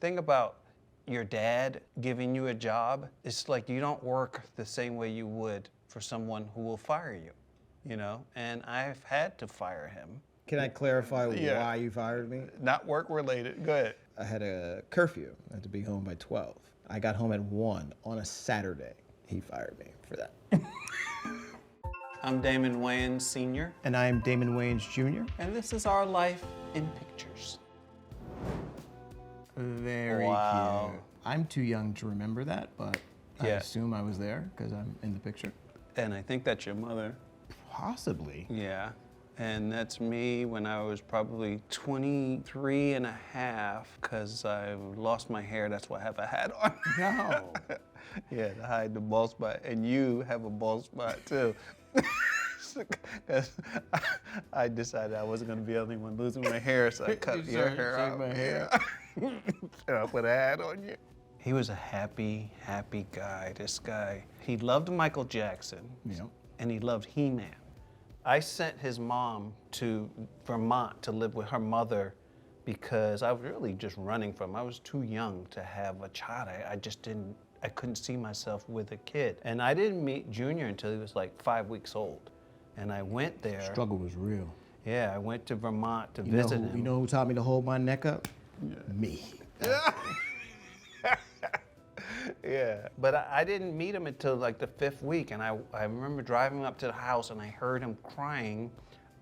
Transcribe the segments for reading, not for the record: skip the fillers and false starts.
thing about your dad giving you a job, it's like you don't work the same way you would for someone who will fire you, you know? And I've had to fire him. Can I clarify why you fired me? Not work related, go ahead. I had a curfew. I had to be home by 12. I got home at 1 on a Saturday. He fired me for that. I'm Damon Wayans Sr. And I'm Damon Wayans Jr. And this is our life in pictures. Very cute. I'm too young to remember that, but I assume I was there because I'm in the picture. And I think that's your mother. Possibly. Yeah. And that's me when I was probably 23 and a half, because I lost my hair. That's why I have a hat on. No. Yeah, to hide the bald spot. And you have a bald spot too. Because I decided I wasn't going to be the only one losing my hair, so I cut your hair out. My hair. And I put a hat on you. He was a happy, happy guy, this guy. He loved Michael Jackson, and he loved He-Man. I sent his mom to Vermont to live with her mother because I was really just running from him. I was too young to have a child. I couldn't see myself with a kid. And I didn't meet Junior until he was like 5 weeks old. And I went there. Struggle was real. Yeah, I went to Vermont to visit him. You know who taught me to hold my neck up? Yeah. Me. Yeah, but I didn't meet him until like the 5th week, and I remember driving up to the house and I heard him crying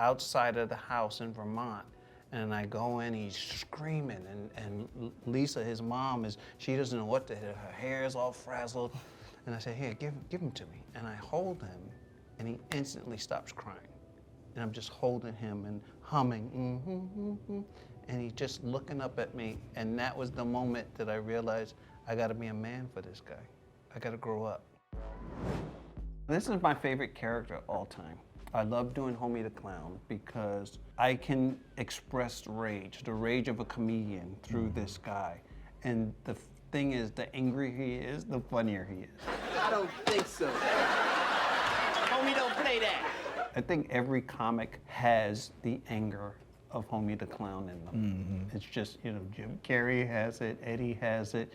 outside of the house in Vermont. And I go in, he's screaming, and Lisa, his mom, she doesn't know what to do. Her hair is all frazzled. And I say, here, give him to me. And I hold him, and he instantly stops crying. And I'm just holding him and humming, and he's just looking up at me. And that was the moment that I realized I gotta be a man for this guy. I gotta grow up. This is my favorite character of all time. I love doing Homie the Clown because I can express the rage of a comedian through this guy. And the thing is, the angrier he is, the funnier he is. I don't think so. Homie, don't play that. I think every comic has the anger of Homie the Clown in them. It's just, Jim Carrey has it, Eddie has it,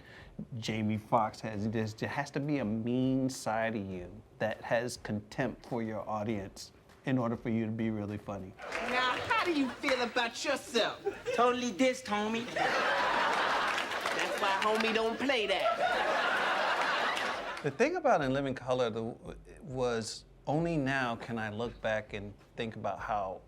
Jamie Foxx has it. There has to be a mean side of you that has contempt for your audience in order for you to be really funny. Now, how do you feel about yourself? Totally dissed, homie. That's why homie don't play that. The thing about In Living Color was only now can I look back and think about how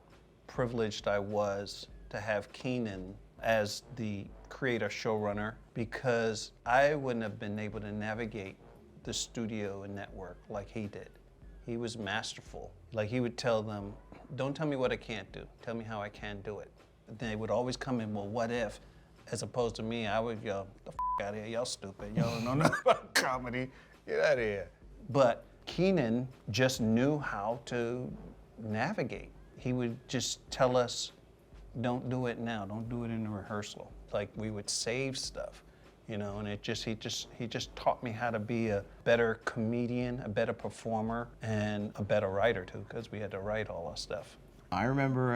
privileged I was to have Keenen as the creator showrunner, because I wouldn't have been able to navigate the studio and network like he did. He was masterful. Like, he would tell them, don't tell me what I can't do, tell me how I can do it. They would always come in, well, what if? As opposed to me, I would go, the f out of here, y'all stupid, y'all don't know nothing about comedy, get out of here. But Keenen just knew how to navigate. He would just tell us, don't do it now, don't do it in the rehearsal. Like, we would save stuff, and he just taught me how to be a better comedian, a better performer, and a better writer too, because we had to write all our stuff. I remember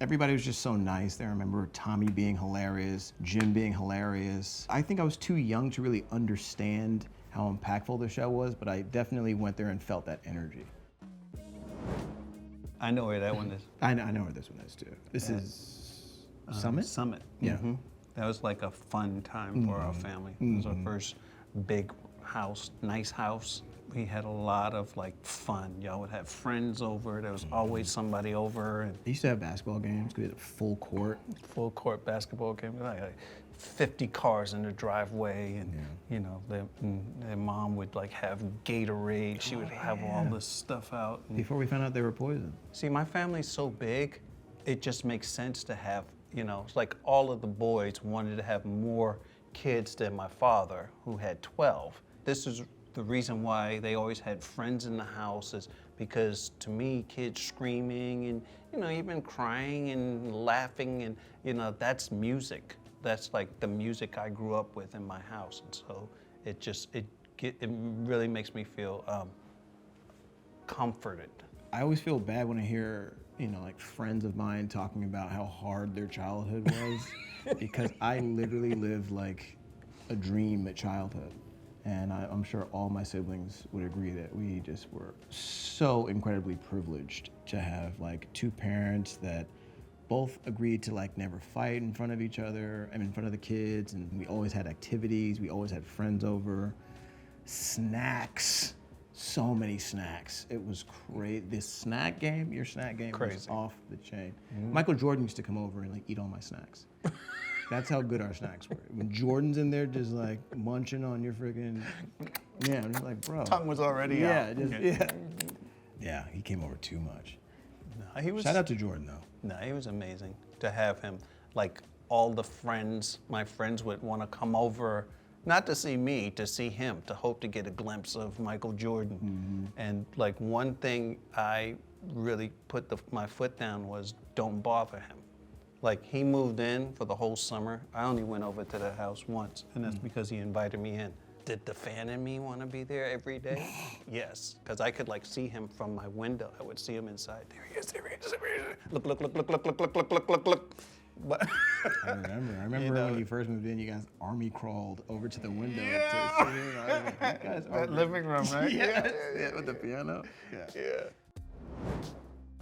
everybody was just so nice there. I remember Tommy being hilarious, Jim being hilarious. I think I was too young to really understand how impactful the show was, but I definitely went there and felt that energy. I know where that one is. I know where this one is too. This is Summit? Summit. Yeah. That was like a fun time for our family. It was our first big house, nice house. We had a lot of fun. Y'all would have friends over. There was always somebody over. And they used to have basketball games. We had a full court. Full court basketball game. Like 50 cars in the driveway, and their mom would have Gatorade. She would have all this stuff out. Before we found out they were poison. See, my family's so big, it just makes sense to have, it's like all of the boys wanted to have more kids than my father, who had 12. This is the reason why they always had friends in the house, is because to me, kids screaming and, even crying and laughing, and, that's music. That's like the music I grew up with in my house. And so it really makes me feel comforted. I always feel bad when I hear, friends of mine talking about how hard their childhood was, because I literally lived a dream at childhood. And I'm sure all my siblings would agree that we just were so incredibly privileged to have like two parents that both agreed to like never fight in front of each other, in front of the kids, and we always had activities, we always had friends over, snacks, so many snacks. It was crazy. This snack game, your snack game was off the chain. Michael Jordan used to come over and like eat all my snacks. That's how good our snacks were. When Jordan's in there just like munching on your freaking, yeah, I'm just like, bro. Tongue was already out. Yeah, he came over too much. No, he was. Shout out to Jordan though. No, he was amazing to have him. Like all the friends, my friends would want to come over, not to see me, to see him, to hope to get a glimpse of Michael Jordan. And like one thing I really put my foot down was don't bother him. Like he moved in for the whole summer. I only went over to the house once, and that's because he invited me in. Did the fan in me want to be there every day? Yes, because I could like see him from my window. I would see him inside. There he is, there he is, there he is. Look. But I remember when you first moved in, you guys army crawled over to the window to sit in. I was like, you guys that living room, right? yeah, with the piano. Yeah.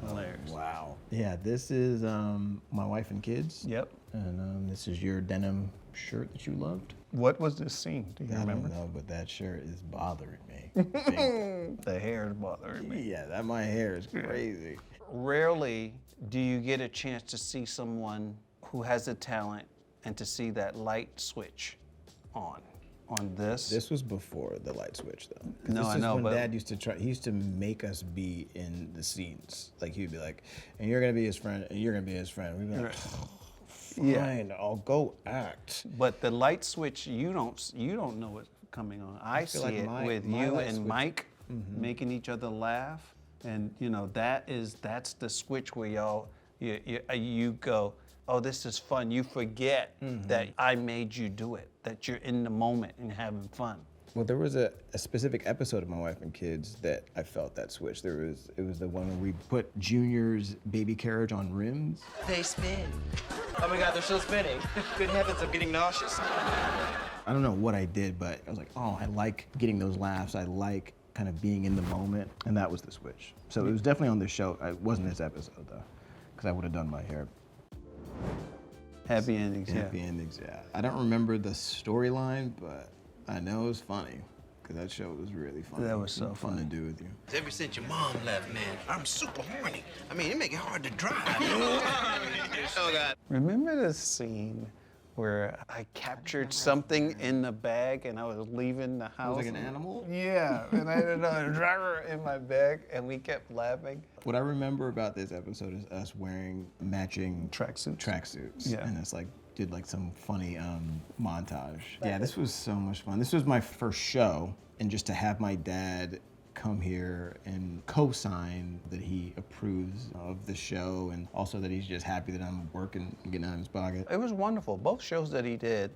Hilarious. Wow. Yeah, this is my wife and kids. Yep. And this is your denim shirt that you loved. What was this scene? Do you remember? I don't know, but that shirt is bothering me. The hair is bothering me. Yeah, my hair is crazy. Rarely do you get a chance to see someone who has a talent and to see that light switch on this. This was before the light switch, though. No, this I is know, when but Dad used to try. He used to make us be in the scenes. Like he'd be like, "And you're gonna be his friend, and you're gonna be his friend." We'd be like, "Fine, I'll go act." But the light switch, you don't know what's coming on. I see like it with my you light and switch- Mike making each other laugh, and you know that's the switch where you go, oh, this is fun. You forget that I made you do it, that you're in the moment and having fun. Well, there was a specific episode of My Wife and Kids that I felt that switch. It was the one where we put Junior's baby carriage on rims. They spin. Oh my God, they're still spinning. Good heavens, I'm getting nauseous. I don't know what I did, but I was like, oh, I like getting those laughs. I like kind of being in the moment, and that was the switch. So it was definitely on this show. It wasn't this episode, though, because I would have done my hair. Happy endings, Happy endings, yeah. I don't remember the storyline, but I know it was funny, because that show was really funny. That was so fun to do with you. Ever since your mom left, man, I'm super horny. I mean, it make it hard to drive. Oh, God. Remember the scene where I captured something in the bag and I was leaving the house? like an animal? Yeah, and I had another driver in my bag and we kept laughing. What I remember about this episode is us wearing matching tracksuits. Yeah. And it's like, did like some funny montage. Yeah, this was so much fun. This was my first show, and just to have my dad come here and co-sign that he approves of the show, and also that he's just happy that I'm working and getting out of his pocket. It was wonderful. Both shows that he did,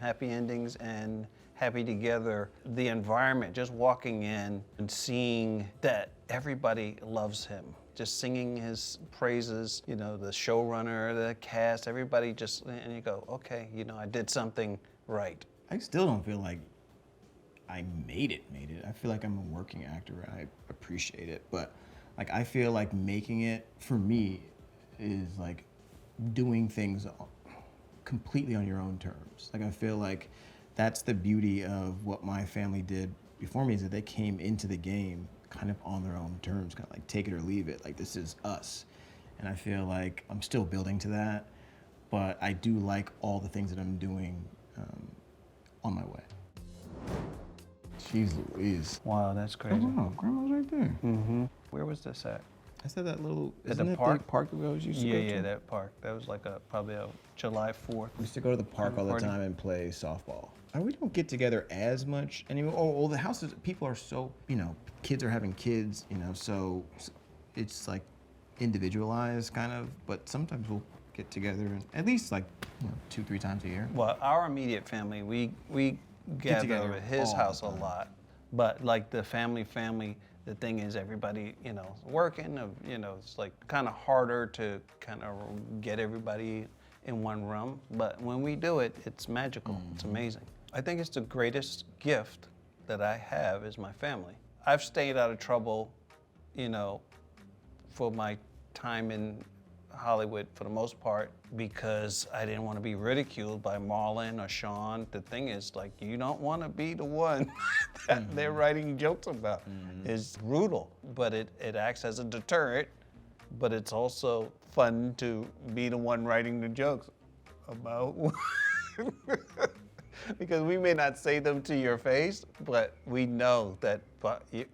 Happy Endings and Happy Together, the environment, just walking in and seeing that everybody loves him, just singing his praises, you know, the showrunner, the cast, everybody just, and you go, okay, you know, I did something right. I still don't feel like I made it. I feel like I'm a working actor. I appreciate it, but like I feel like making it for me is like doing things completely on your own terms. Like I feel like that's the beauty of what my family did before me, is that they came into the game kind of on their own terms, kind of like take it or leave it. Like this is us, and I feel like I'm still building to that, but I do like all the things that I'm doing on my way. Jeez Louise. Wow, that's crazy. Oh, wow, Grandma's right there. Mm-hmm. Where was this at? I said that little, At isn't the it park? the park that we always used to go to? Yeah, that park. That was like probably a July 4th. We used to go to the park all the Party. time and play softball. We don't get together as much anymore. Oh, the houses, people are so, you know, kids are having kids, you know, so it's like individualized kind of, but sometimes we'll get together and at least like, you know, 2-3 times a year. Well, our immediate family, we gather together over at his all house the a time. lot. But like the family, the thing is everybody, you know, working, you know, it's like kind of harder to kind of get everybody in one room. But when we do it, it's magical. It's amazing. I think it's the greatest gift that I have is my family. I've stayed out of trouble, you know, for my time in Hollywood for the most part because I didn't want to be ridiculed by Marlon or Sean. The thing is, like, you don't want to be the one that they're writing jokes about. It's brutal, but it acts as a deterrent, but it's also fun to be the one writing the jokes about. Because we may not say them to your face, but we know that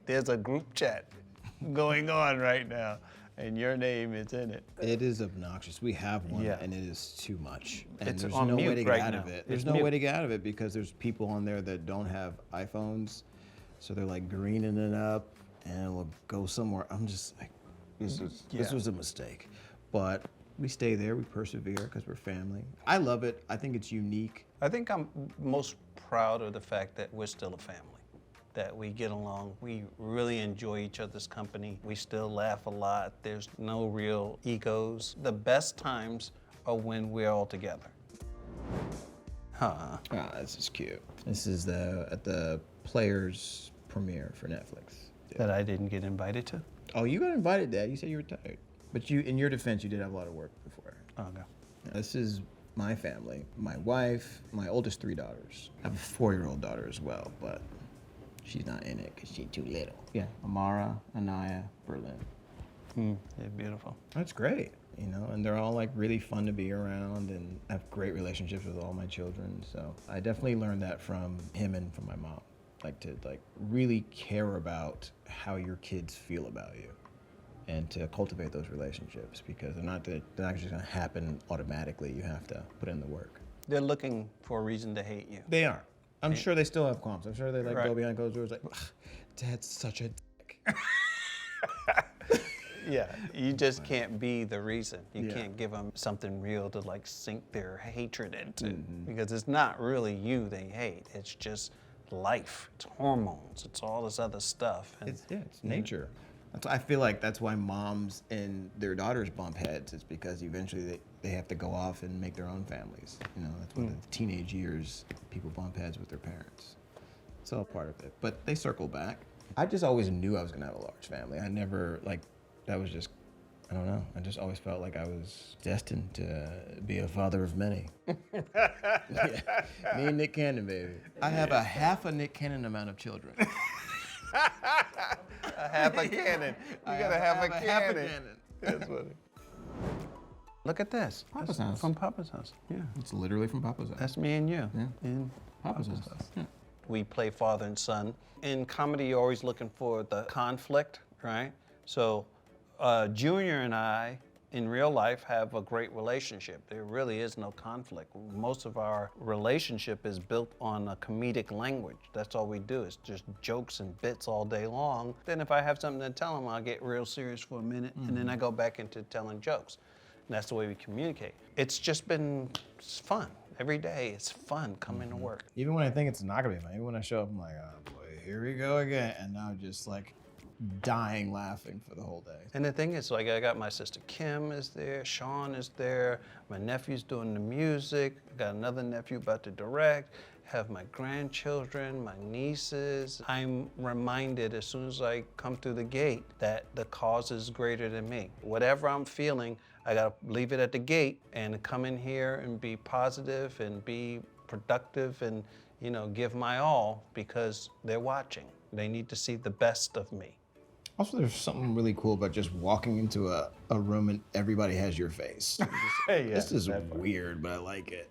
there's a group chat going on right now, and your name is in it. It is obnoxious. We have one, Yeah. and it is too much. And It's there's on no way mute to get right out of now. it. There's It's no mute. way to get out of it because there's people on there that don't have iPhones, so they're like greening it up, and it'll go somewhere. I'm just like, this was a mistake. But we stay there, we persevere because we're family. I love it. I think it's unique. I think I'm most proud of the fact that we're still a family, that we get along, we really enjoy each other's company, we still laugh a lot, there's no real egos. The best times are when we're all together. Huh. Ah, this is cute. This is at the Players premiere for Netflix. That I didn't get invited to? Oh, you got invited, Dad. You said you were tired. But you, in your defense, you did have a lot of work before. Oh, no. This is my family, my wife, my oldest 3 daughters. I have a 4-year-old daughter as well, but she's not in it because she's too little. Yeah, Amara, Anaya, Berlin. They're beautiful. That's great, you know, and they're all like really fun to be around, and I have great relationships with all my children. So I definitely learned that from him and from my mom, like to really care about how your kids feel about you, and to cultivate those relationships because they're not just gonna happen automatically. You have to put in the work. They're looking for a reason to hate you. They are. I'm sure they still have qualms. I'm sure they Right. go behind closed doors like, "Ugh, Dad's such a dick." Yeah, you just can't be the reason. You Yeah. can't give them something real to like sink their hatred into because it's not really you they hate. It's just life. It's hormones. It's all this other stuff. And It's nature. I feel like that's why moms and their daughters bump heads. It's because eventually they have to go off and make their own families. You know, that's why the teenage years people bump heads with their parents. It's all part of it. But they circle back. I just always knew I was gonna have a large family. I never that was just, I don't know. I just always felt like I was destined to be a father of many. Yeah. Me and Nick Cannon, baby. I have a half a Nick Cannon amount of children. a half a cannon. You got to have a cannon. That's funny. Look at this. Papa's That's house. From Papa's house. Yeah. It's literally from Papa's house. That's me and you. Yeah. In Papa's house. Yeah. We play father and son. In comedy, you're always looking for the conflict, right? So Junior and I, in real life, have a great relationship. There really is no conflict. Most of our relationship is built on a comedic language. That's all we do. It's just jokes and bits all day long. Then if I have something to tell him, I'll get real serious for a minute, and then I go back into telling jokes. And that's the way we communicate. It's just been fun. Every day, it's fun coming to work. Even when I think it's not gonna be fun, even when I show up, I'm like, oh boy, here we go again. And now I'm just like dying laughing for the whole day. And the thing is, like, I got my sister Kim is there, Sean is there, my nephew's doing the music, I got another nephew about to direct, have my grandchildren, my nieces. I'm reminded as soon as I come through the gate that the cause is greater than me. Whatever I'm feeling, I gotta leave it at the gate and come in here and be positive and be productive and, you know, give my all because they're watching. They need to see the best of me. Also, there's something really cool about just walking into a room and everybody has your face. Yeah, This is that part. weird, but I like it.